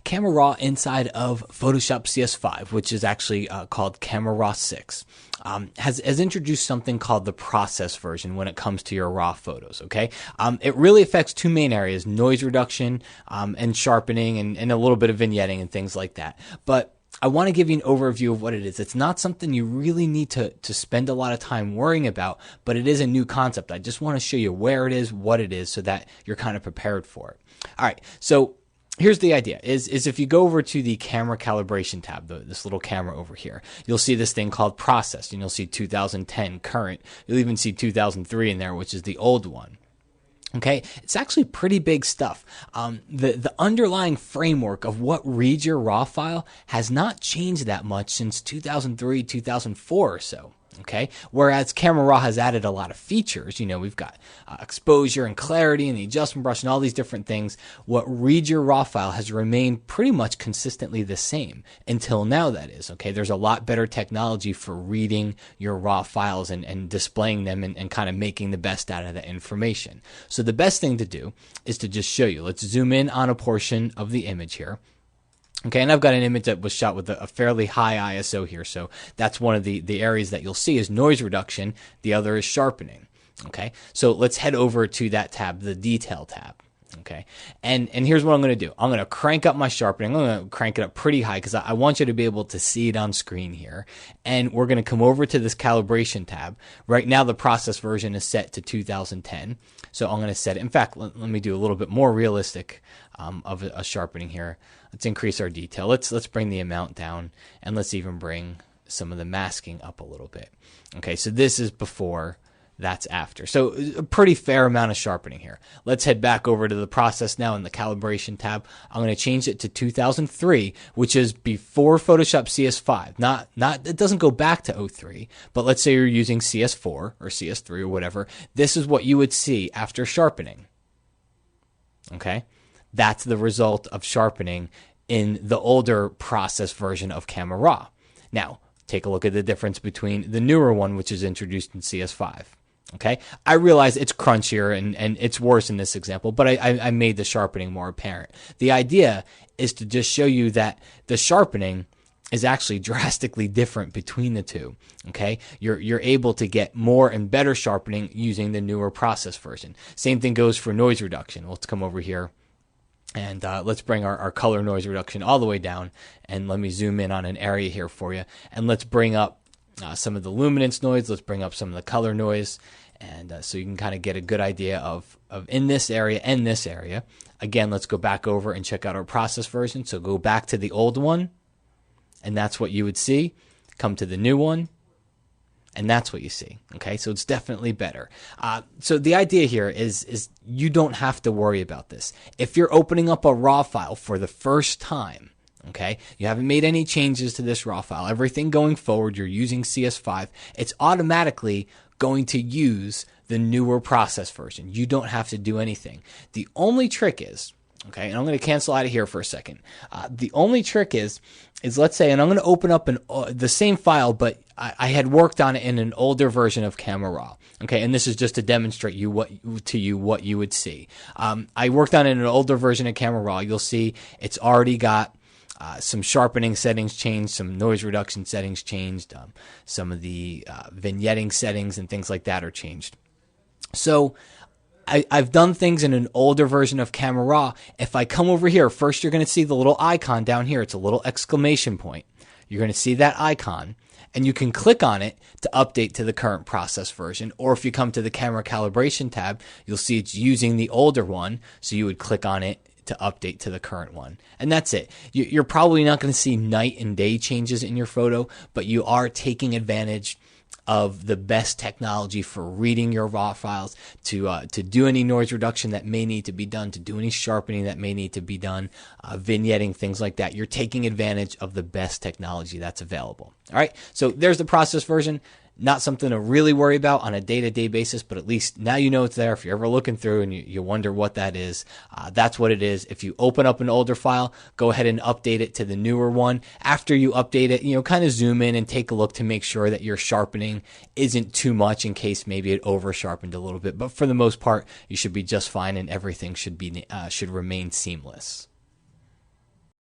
Camera Raw inside of Photoshop CS5, which is actually called Camera Raw 6, has introduced something called the process version when it comes to your raw photos, okay? It really affects two main areas, noise reduction and sharpening and a little bit of vignetting and things like that. But I want to give you an overview of what it is. It's not something you really need to spend a lot of time worrying about, but it is a new concept. I just want to show you where it is, what it is, so that you're kind of prepared for it. All right, so here's the idea, is if you go over to the camera calibration tab, this little camera over here, you'll see this thing called process, and you'll see 2010 current. You'll even see 2003 in there, which is the old one. Okay, it's actually pretty big stuff. The underlying framework of what reads your RAW file has not changed that much since 2003, 2004 or so. Okay, whereas Camera Raw has added a lot of features. You know, we've got exposure and clarity and the adjustment brush and all these different things. What reads your RAW file has remained pretty much consistently the same until now, that is. Okay, there's a lot better technology for reading your RAW files and displaying them and kind of making the best out of that information. So the best thing to do is to just show you. Let's zoom in on a portion of the image here. Okay, and I've got an image that was shot with a fairly high ISO here, so that's one of the areas that you'll see is noise reduction. The other is sharpening. Okay, so let's head over to that tab, the Detail tab. Okay, and here's what I'm going to do. I'm going to crank up my sharpening. I'm going to crank it up pretty high because I want you to be able to see it on screen here. And we're going to come over to this calibration tab. Right now, the process version is set to 2010. So I'm going to set it. In fact, let me do a little bit more realistic of a sharpening here. Let's increase our detail. Let's bring the amount down, and let's even bring some of the masking up a little bit. Okay, so this is before. That's after. So a pretty fair amount of sharpening here. Let's head back over to the process now in the calibration tab. I'm going to change it to 2003, which is before Photoshop CS5. Not it doesn't go back to 03, but let's say you're using CS4 or CS3 or whatever. This is what you would see after sharpening. Okay? That's the result of sharpening in the older process version of Camera Raw. Now, take a look at the difference between the newer one, which is introduced in CS5. Okay, I realize it's crunchier and it's worse in this example, but I made the sharpening more apparent. The idea is to just show you that the sharpening is actually drastically different between the two. Okay, you're able to get more and better sharpening using the newer process version. Same thing goes for noise reduction. Let's come over here and let's bring our color noise reduction all the way down, and let me zoom in on an area here for you, and let's bring up some of the luminance noise. Let's bring up some of the color noise. And so you can kind of get a good idea of in this area and this area. Again, let's go back over and check out our process version. So go back to the old one, and that's what you would see. Come to the new one, and that's what you see. Okay, so it's definitely better. So the idea here is you don't have to worry about this. If you're opening up a RAW file for the first time, okay, you haven't made any changes to this RAW file, everything going forward, you're using CS5, it's automatically going to use the newer process version. You don't have to do anything. The only trick is, okay, and I'm going to cancel out of here for a second. The only trick is let's say, and I'm going to open up the same file, but I had worked on it in an older version of Camera Raw. Okay, and this is just to demonstrate what you would see. I worked on it in an older version of Camera Raw. You'll see it's already got some sharpening settings changed, some noise reduction settings changed, some of the vignetting settings and things like that are changed. So I've done things in an older version of Camera Raw. If I come over here, first you're going to see the little icon down here. It's a little exclamation point. You're going to see that icon, and you can click on it to update to the current process version. Or if you come to the camera calibration tab, you'll see it's using the older one, so you would click on it to update to the current one. And that's it. You're probably not going to see night and day changes in your photo, but you are taking advantage of the best technology for reading your raw files, to do any noise reduction that may need to be done, to do any sharpening that may need to be done, vignetting, things like that. You're taking advantage of the best technology that's available. All right, so there's the process version. Not something to really worry about on a day-to-day basis, but at least now you know it's there. If you're ever looking through and you wonder what that is, that's what it is. If you open up an older file, go ahead and update it to the newer one. After you update it, kind of zoom in and take a look to make sure that your sharpening isn't too much, in case maybe it over-sharpened a little bit. But for the most part, you should be just fine, and everything should remain seamless.